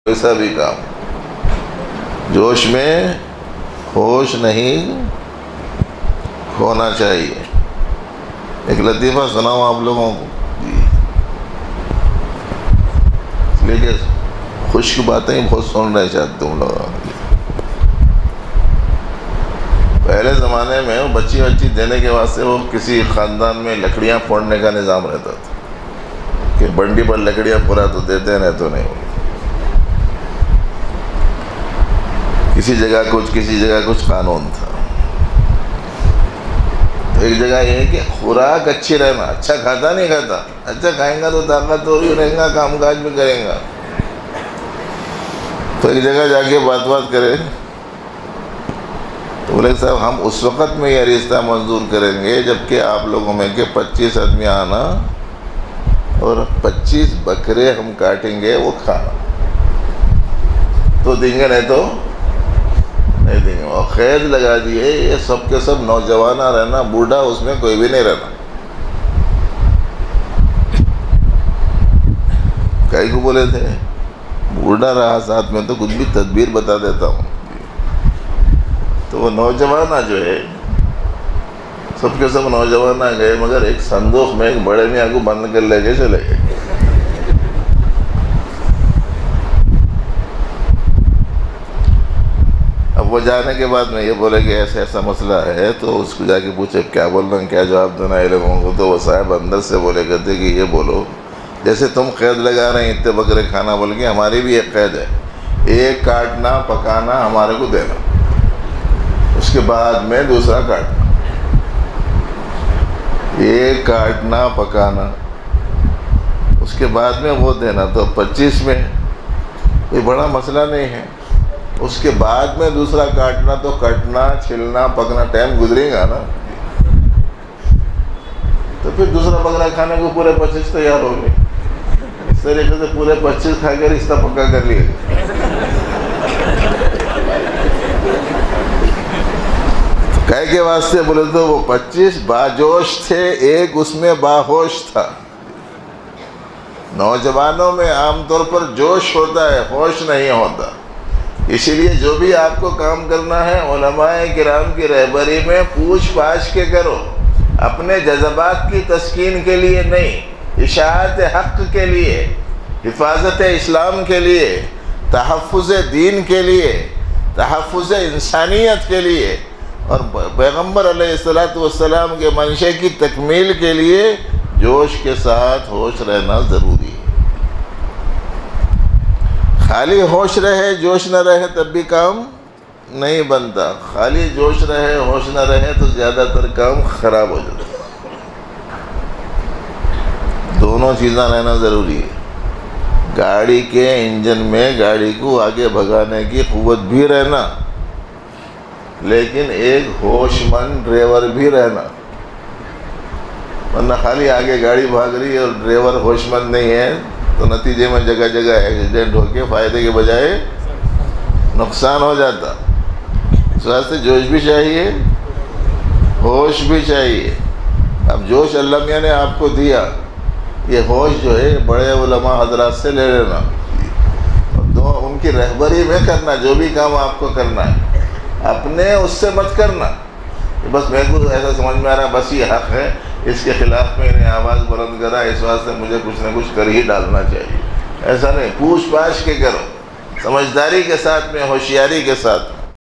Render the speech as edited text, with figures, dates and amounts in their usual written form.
ایسا بھی کام جوش میں ہوش نہیں کھونا چاہیے. ایک لطیفہ سناؤں آپ لوگوں کو جی، اس لیے کہ خشک باتیں بہت سن رہے شاید تم لوگ. پہلے زمانے میں وہ بچی دینے کے واسطے وہ کسی خاندان میں لکڑیاں پھوڑنے کا نظام رہتا تھا کہ بنڈی پر لکڑیاں پورا تو دیتے نہیں تو نہیں. کسی جگہ کچھ قانون تھا. ایک جگہ یہ ہے کہ خوراک اچھی رہنا. اچھا کھاتا نہیں کھاتا، اچھا کھائیں گا تو طاقتور بھی رہیں گا، کام کاج بھی کریں گا. تو ایک جگہ جا کے بات کرے تو بولے صاحب ہم اس وقت میں یہ رشتہ منظور کریں گے جبکہ آپ لوگوں میں کہ 25 آدمی آنا اور 25 بکرے ہم کاٹیں گے وہ کھانا تو دیں گے، نہیں تو نہیں دیں گے. اور قید لگا دیے یہ سب کے سب نوجوان رہنا، بوڑھا اس میں کوئی بھی نہیں رہنا. کئی کو بولے تھے بوڑھا رہا ساتھ میں تو کچھ بھی تدبیر بتا دیتا ہوں. تو وہ نوجوان جو ہے سب کے سب نوجوان گئے، مگر ایک صندوق میں ایک بڑے میاں کو بند کر لے کے چلے گئے. اب وہ جانے کے بعد میں یہ بولے کہ ایسا مسئلہ ہے تو اس کو جا کے پوچھے کیا بول رہے ہیں، کیا جواب دینا ہے لوگوں کو. تو وہ صاحب اندر سے بولے کرتے کہ یہ بولو جیسے تم قید لگا رہے ہیں اتنے بکرے کھانا بول کے، ہماری بھی ایک قید ہے، ایک کاٹنا پکانا ہمارے کو دینا، اس کے بعد میں دوسرا کاٹنا. ایک کاٹنا پکانا اس کے بعد میں وہ دینا. تو 25 میں کوئی بڑا مسئلہ نہیں ہے. اس کے بعد میں دوسرا کاٹنا تو کٹنا چھلنا پکنا ٹائم گزرے گا نا. تو پھر دوسرا بکرا کھانے کو پورے 25 تیار ہو گئے. اس طریقے سے پورے 25 کھا کے رشتہ پکا کر لیے. کہے کے واسطے بولے تو وہ 25 باجوش تھے، ایک اس میں باہوش تھا. نوجوانوں میں عام طور پر جوش ہوتا ہے، ہوش نہیں ہوتا. اسی لیے جو بھی آپ کو کام کرنا ہے علماء کرام کی رہبری میں پوچھ پاچھ کے کرو، اپنے جذبات کی تسکین کے لیے نہیں، اشاعت حق کے لیے، حفاظت اسلام کے لیے، تحفظ دین کے لیے، تحفظ انسانیت کے لیے اور پیغمبر علیہ السلام کے منشے کی تکمیل کے لیے جوش کے ساتھ ہوش رہنا ضروری ہے. خالی ہوش رہے جوش نہ رہے تب بھی کام نہیں بنتا. خالی جوش رہے ہوش نہ رہے تو زیادہ تر کام خراب ہو جاتا. دونوں چیزیں رہنا ضروری ہے. گاڑی کے انجن میں گاڑی کو آگے بھگانے کی قوت بھی رہنا، لیکن ایک ہوش مند ڈرائیور بھی رہنا. ورنہ خالی آگے گاڑی بھاگ رہی ہے اور ڈرائیور ہوش مند نہیں ہے تو نتیجے میں جگہ جگہ ایکسیڈنٹ ہو کے فائدے کے بجائے نقصان ہو جاتا. اس واسطے جوش بھی چاہیے، ہوش بھی چاہیے. اب جوش اللہ میاں نے آپ کو دیا، یہ ہوش جو ہے بڑے علماء حضرات سے لے لینا، ان کی رہبری میں کرنا. جو بھی کام آپ کو کرنا ہے اپنے اس سے مت کرنا بس میرے کو ایسا سمجھ میں آ رہا ہے بس یہ حق ہے، اس کے خلاف میں نے آواز بلند کرا، اس واسطے مجھے کچھ نہ کچھ کر ہی ڈالنا چاہیے. ایسا نہیں، پوچھ پاچھ کے کرو، سمجھداری کے ساتھ میں، ہوشیاری کے ساتھ.